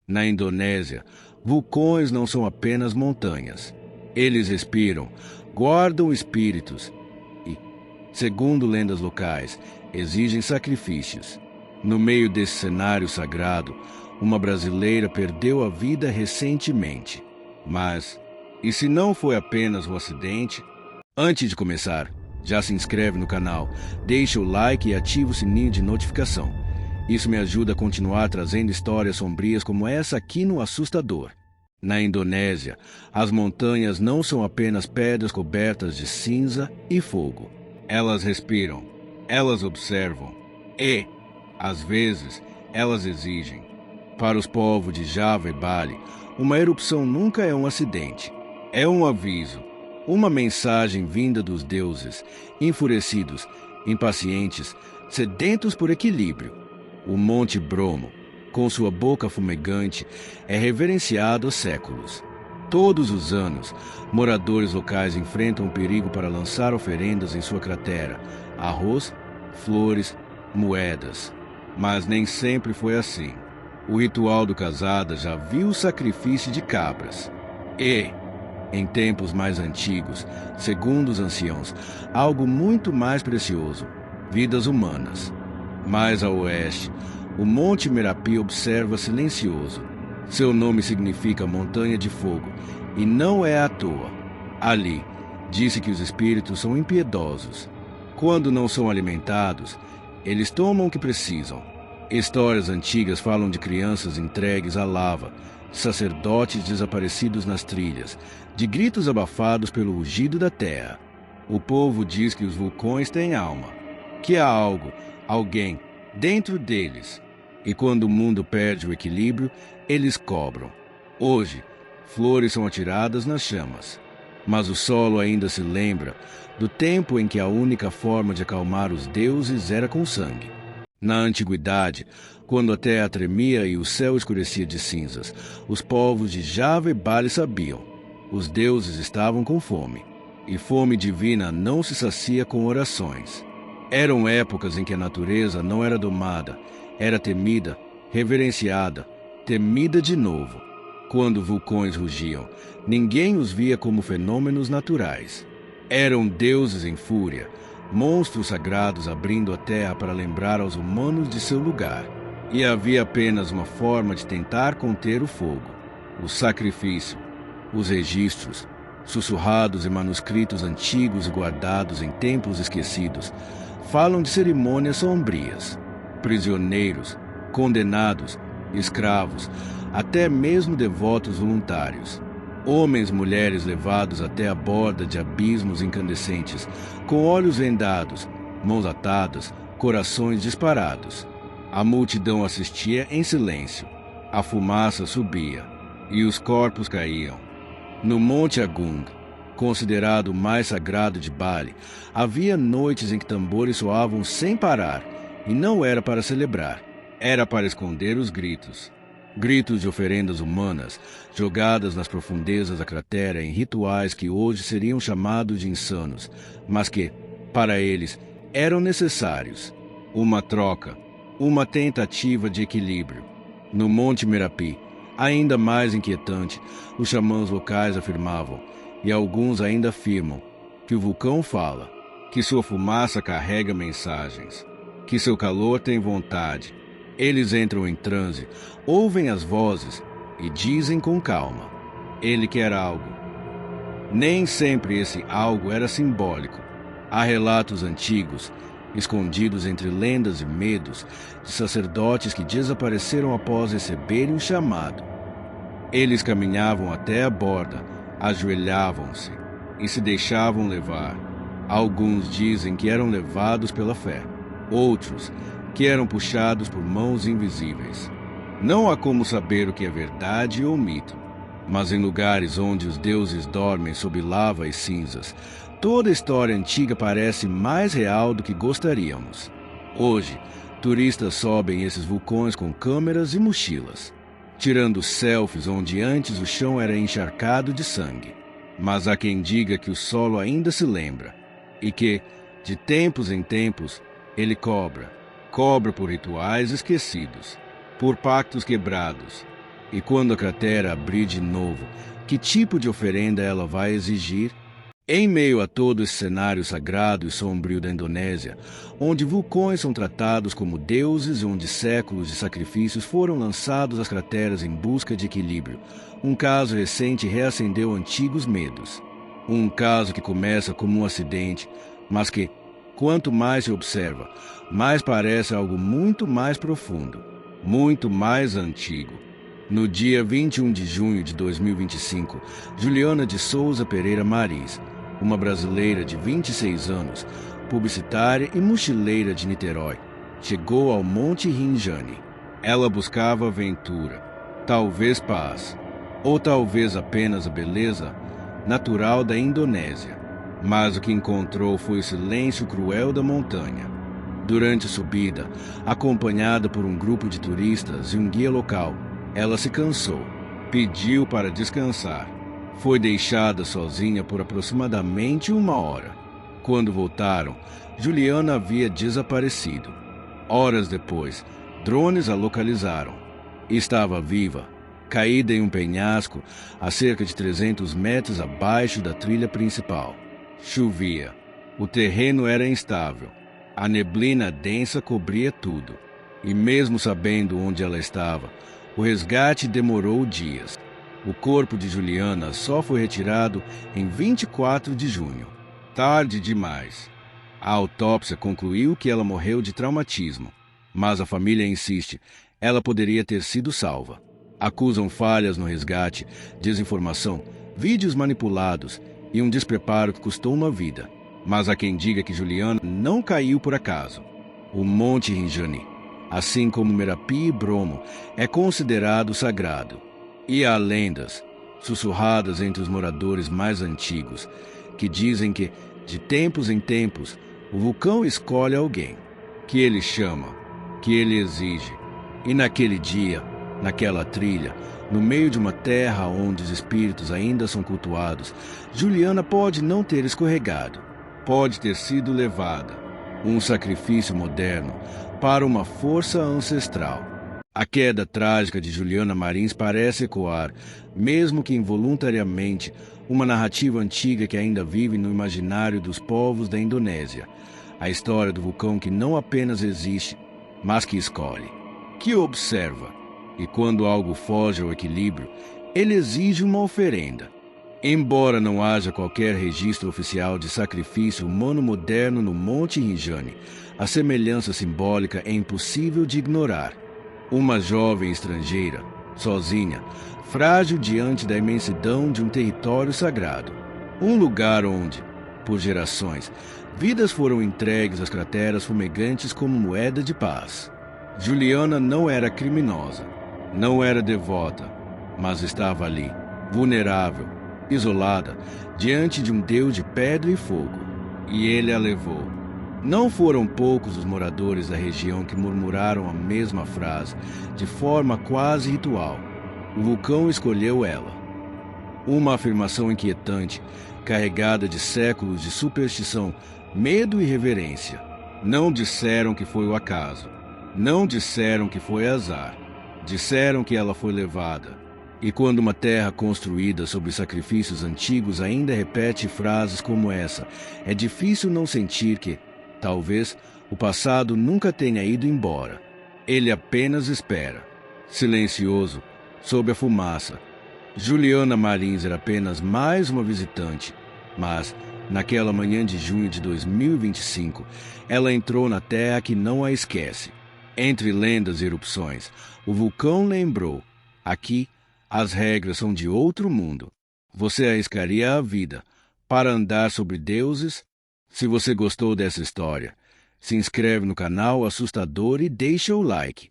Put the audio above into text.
Na Indonésia, vulcões não são apenas montanhas. Eles respiram, guardam espíritos e, segundo lendas locais, exigem sacrifícios. No meio desse cenário sagrado, uma brasileira perdeu a vida recentemente. Mas, e se não foi apenas um acidente? Antes de começar, já se inscreve no canal, deixa o like e ativa o sininho de notificação. Isso me ajuda a continuar trazendo histórias sombrias como essa aqui no Assustador. Na Indonésia, as montanhas não são apenas pedras cobertas de cinza e fogo. Elas respiram, elas observam e, às vezes, elas exigem. Para os povos de Java e Bali, uma erupção nunca é um acidente. É um aviso, uma mensagem vinda dos deuses, enfurecidos, impacientes, sedentos por equilíbrio. O Monte Bromo, com sua boca fumegante, é reverenciado há séculos. Todos os anos, moradores locais enfrentam o perigo para lançar oferendas em sua cratera: arroz, flores, moedas. Mas nem sempre foi assim. O ritual do Casada já viu o sacrifício de cabras. E, em tempos mais antigos, segundo os anciãos, algo muito mais precioso: vidas humanas. Mais a oeste, o Monte Merapi observa silencioso. Seu nome significa Montanha de Fogo, e não é à toa. Ali, disse que os espíritos são impiedosos. Quando não são alimentados, eles tomam o que precisam. Histórias antigas falam de crianças entregues à lava, de sacerdotes desaparecidos nas trilhas, de gritos abafados pelo rugido da terra. O povo diz que os vulcões têm alma, que há algo, alguém, dentro deles. E quando o mundo perde o equilíbrio, eles cobram. Hoje, flores são atiradas nas chamas. Mas o solo ainda se lembra do tempo em que a única forma de acalmar os deuses era com sangue. Na antiguidade, quando a terra tremia e o céu escurecia de cinzas, os povos de Java e Bali sabiam: os deuses estavam com fome. E fome divina não se sacia com orações. Eram épocas em que a natureza não era domada, era temida, reverenciada, temida de novo. Quando vulcões rugiam, ninguém os via como fenômenos naturais. Eram deuses em fúria, monstros sagrados abrindo a terra para lembrar aos humanos de seu lugar. E havia apenas uma forma de tentar conter o fogo: o sacrifício. Os registros, sussurrados em manuscritos antigos e guardados em templos esquecidos, falam de cerimônias sombrias. Prisioneiros, condenados, escravos, até mesmo devotos voluntários. Homens e mulheres levados até a borda de abismos incandescentes, com olhos vendados, mãos atadas, corações disparados. A multidão assistia em silêncio. A fumaça subia e os corpos caíam. No Monte Agung, considerado o mais sagrado de Bali, havia noites em que tambores soavam sem parar, e não era para celebrar, era para esconder os gritos. Gritos de oferendas humanas, jogadas nas profundezas da cratera em rituais que hoje seriam chamados de insanos, mas que, para eles, eram necessários. Uma troca, uma tentativa de equilíbrio. No Monte Merapi, ainda mais inquietante, os xamãs locais afirmavam, e alguns ainda afirmam, que o vulcão fala, que sua fumaça carrega mensagens, que seu calor tem vontade. Eles entram em transe, ouvem as vozes e dizem com calma: ele quer algo. Nem sempre esse algo era simbólico. Há relatos antigos, escondidos entre lendas e medos, de sacerdotes que desapareceram após receberem o chamado. Eles caminhavam até a borda, ajoelhavam-se e se deixavam levar. Alguns dizem que eram levados pela fé, outros que eram puxados por mãos invisíveis. Não há como saber o que é verdade ou mito, mas em lugares onde os deuses dormem sob lava e cinzas, toda a história antiga parece mais real do que gostaríamos. Hoje, turistas sobem esses vulcões com câmeras e mochilas, tirando selfies onde antes o chão era encharcado de sangue. Mas há quem diga que o solo ainda se lembra, e que, de tempos em tempos, ele cobra por rituais esquecidos, por pactos quebrados, E quando a cratera abrir de novo, que tipo de oferenda ela vai exigir? Em meio a todo esse cenário sagrado e sombrio da Indonésia, onde vulcões são tratados como deuses e onde séculos de sacrifícios foram lançados às crateras em busca de equilíbrio, um caso recente reacendeu antigos medos. Um caso que começa como um acidente, mas que, quanto mais se observa, mais parece algo muito mais profundo, muito mais antigo. No dia 21 de junho de 2025, Juliana de Souza Pereira Marins, uma brasileira de 26 anos, publicitária e mochileira de Niterói, chegou ao Monte Rinjani. Ela buscava aventura, talvez paz, ou talvez apenas a beleza natural da Indonésia. Mas o que encontrou foi o silêncio cruel da montanha. Durante a subida, acompanhada por um grupo de turistas e um guia local, ela se cansou, pediu para descansar. Foi deixada sozinha por aproximadamente 1 hora. Quando voltaram, Juliana havia desaparecido. Horas depois, drones a localizaram. Estava viva, caída em um penhasco a cerca de 300 metros abaixo da trilha principal. Chovia. O terreno era instável. A neblina densa cobria tudo. E mesmo sabendo onde ela estava, o resgate demorou dias. O corpo de Juliana só foi retirado em 24 de junho. Tarde demais. A autópsia concluiu que ela morreu de traumatismo, mas a família insiste, ela poderia ter sido salva. Acusam falhas no resgate, desinformação, vídeos manipulados e um despreparo que custou uma vida. Mas há quem diga que Juliana não caiu por acaso. O Monte Rinjani, assim como Merapi e Bromo, é considerado sagrado. E há lendas, sussurradas entre os moradores mais antigos, que dizem que, de tempos em tempos, o vulcão escolhe alguém, que ele chama, que ele exige. E naquele dia, naquela trilha, no meio de uma terra onde os espíritos ainda são cultuados, Juliana pode não ter escorregado, pode ter sido levada, um sacrifício moderno, para uma força ancestral. A queda trágica de Juliana Marins parece ecoar, mesmo que involuntariamente, uma narrativa antiga que ainda vive no imaginário dos povos da Indonésia. A história do vulcão que não apenas existe, mas que escolhe, que observa. E quando algo foge ao equilíbrio, ele exige uma oferenda. Embora não haja qualquer registro oficial de sacrifício humano moderno no Monte Rinjani, a semelhança simbólica é impossível de ignorar. Uma jovem estrangeira, sozinha, frágil diante da imensidão de um território sagrado. Um lugar onde, por gerações, vidas foram entregues às crateras fumegantes como moeda de paz. Juliana não era criminosa, não era devota, mas estava ali, vulnerável, isolada, diante de um Deus de pedra e fogo. E ele a levou. Não foram poucos os moradores da região que murmuraram a mesma frase, de forma quase ritual. O vulcão escolheu ela. Uma afirmação inquietante, carregada de séculos de superstição, medo e reverência. Não disseram que foi o acaso. Não disseram que foi azar. Disseram que ela foi levada. E quando uma terra construída sobre sacrifícios antigos ainda repete frases como essa, é difícil não sentir que, talvez, o passado nunca tenha ido embora. Ele apenas espera, silencioso, sob a fumaça. Juliana Marins era apenas mais uma visitante, mas, naquela manhã de junho de 2025, ela entrou na terra que não a esquece. Entre lendas e erupções, o vulcão lembrou: aqui, as regras são de outro mundo. Você arriscaria a vida para andar sobre deuses? Se você gostou dessa história, se inscreve no canal Assustador e deixa o like.